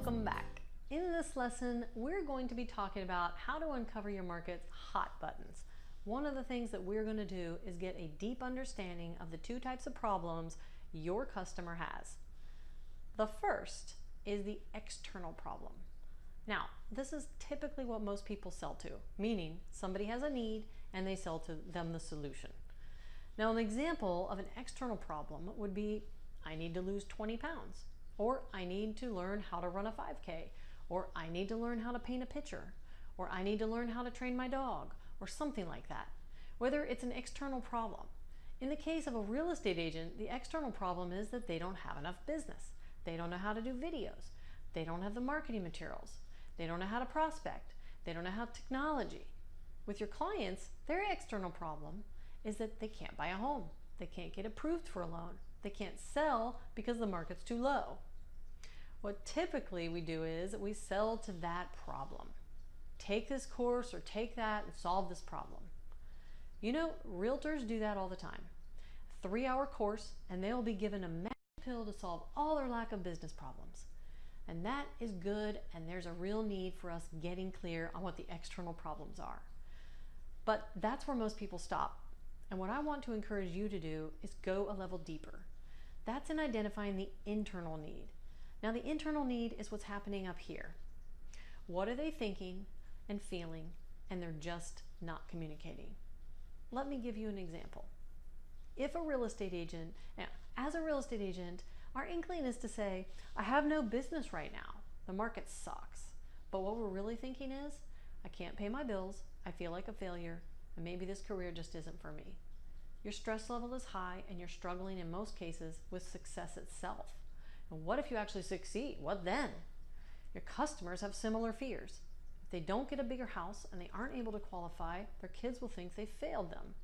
Welcome back. In this lesson, we're going to be talking about how to uncover your market's hot buttons. One of the things that we're going to do is get a deep understanding of the two types of problems your customer has. The first is the external problem. Now, this is typically what most people sell to, meaning somebody has a need and they sell to them the solution. Now, an example of an external problem would be, I need to lose 20 pounds, or I need to learn how to run a 5K, or I need to learn how to paint a picture, or I need to learn how to train my dog, or something like that. Whether it's an external problem. In the case of a real estate agent, the external problem is that they don't have enough business. They don't know how to do videos. They don't have the marketing materials. They don't know how to prospect. They don't know how technology. With your clients, their external problem is that they can't buy a home. They can't get approved for a loan. They can't sell because the market's too low. What typically we do is we sell to that problem. Take this course or take that and solve this problem. You know, realtors do that all the time. A 3-hour course and they'll be given a magic pill to solve all their lack of business problems. And that is good, and there's a real need for us getting clear on what the external problems are. But that's where most people stop. And what I want to encourage you to do is go a level deeper. That's in identifying the internal need. Now, the internal need is what's happening up here. What are they thinking and feeling, and they're just not communicating? Let me give you an example. If a real estate agent, now, as a real estate agent, our inkling is to say, I have no business right now. The market sucks. But what we're really thinking is, I can't pay my bills, I feel like a failure, and maybe this career just isn't for me. Your stress level is high and you're struggling in most cases with success itself. And what if you actually succeed? What then? Your customers have similar fears. If they don't get a bigger house and they aren't able to qualify, their kids will think they failed them.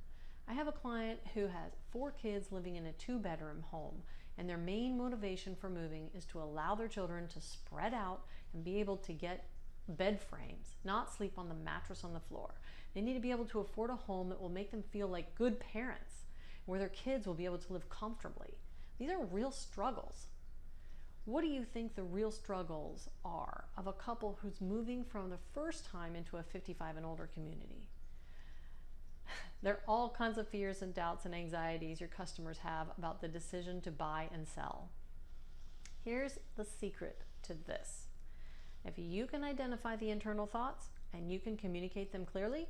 I have a client who has 4 kids living in a 2-bedroom home, and their main motivation for moving is to allow their children to spread out and be able to get bed frames, not sleep on the mattress on the floor. They need to be able to afford a home that will make them feel like good parents, where their kids will be able to live comfortably. These are real struggles. What do you think the real struggles are of a couple who's moving from the first time into a 55 and older community? There are all kinds of fears and doubts and anxieties your customers have about the decision to buy and sell. Here's the secret to this. If you can identify the internal thoughts and you can communicate them clearly,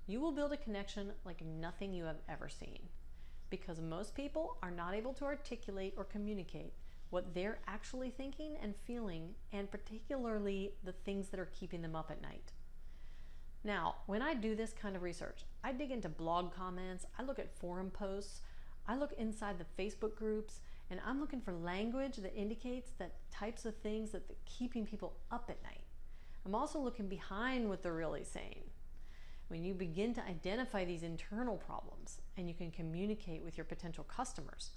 you will build a connection like nothing you have ever seen. Because most people are not able to articulate or communicate what they're actually thinking and feeling, and particularly the things that are keeping them up at night. Now, when I do this kind of research, I dig into blog comments, I look at forum posts, I look inside the Facebook groups, and I'm looking for language that indicates that types of things that are keeping people up at night. I'm also looking behind what they're really saying. When you begin to identify these internal problems and you can communicate with your potential customers,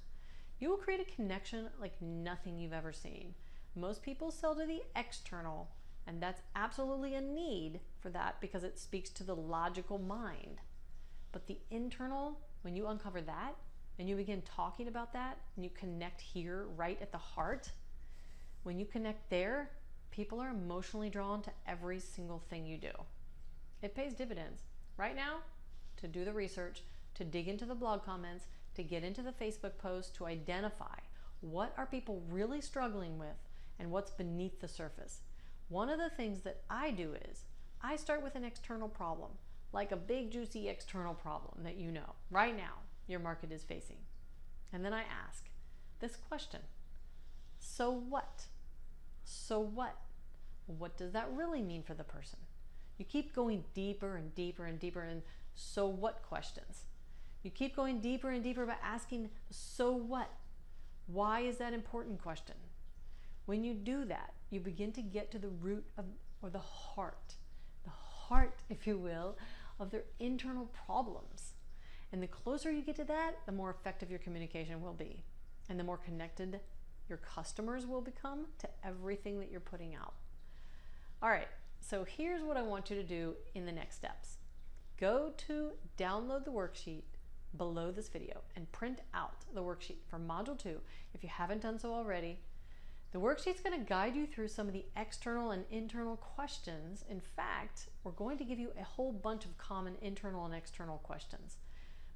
you will create a connection like nothing you've ever seen. Most people sell to the external, and that's absolutely a need for that because it speaks to the logical mind. But the internal, when you uncover that and you begin talking about that and you connect here right at the heart, when you connect there, people are emotionally drawn to every single thing you do. It pays dividends right now to do the research, to dig into the blog comments, to get into the Facebook posts, to identify what are people really struggling with and what's beneath the surface. One of the things that I do is I start with an external problem, like a big juicy external problem that you know right now your market is facing. And then I ask this question: so what? So what? What does that really mean for the person? You keep going deeper and deeper and deeper in so what questions. You keep going deeper and deeper by asking so what? Why is that important question? When you do that, you begin to get to the root of, or the heart, if you will, of their internal problems. And the closer you get to that, the more effective your communication will be, and the more connected your customers will become to everything that you're putting out. All right, so here's what I want you to do in the next steps. Go to download the worksheet below this video and print out the worksheet for Module 2 if you haven't done so already. The worksheet's going to guide you through some of the external and internal questions. In fact, we're going to give you a whole bunch of common internal and external questions.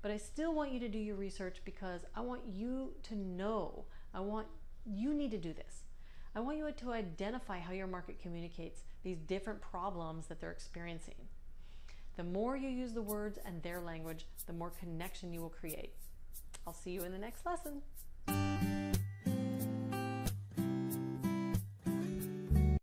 But I still want you to do your research because I want you to know. You need to do this. I want you to identify how your market communicates these different problems that they're experiencing. The more you use the words and their language, the more connection you will create. I'll see you in the next lesson.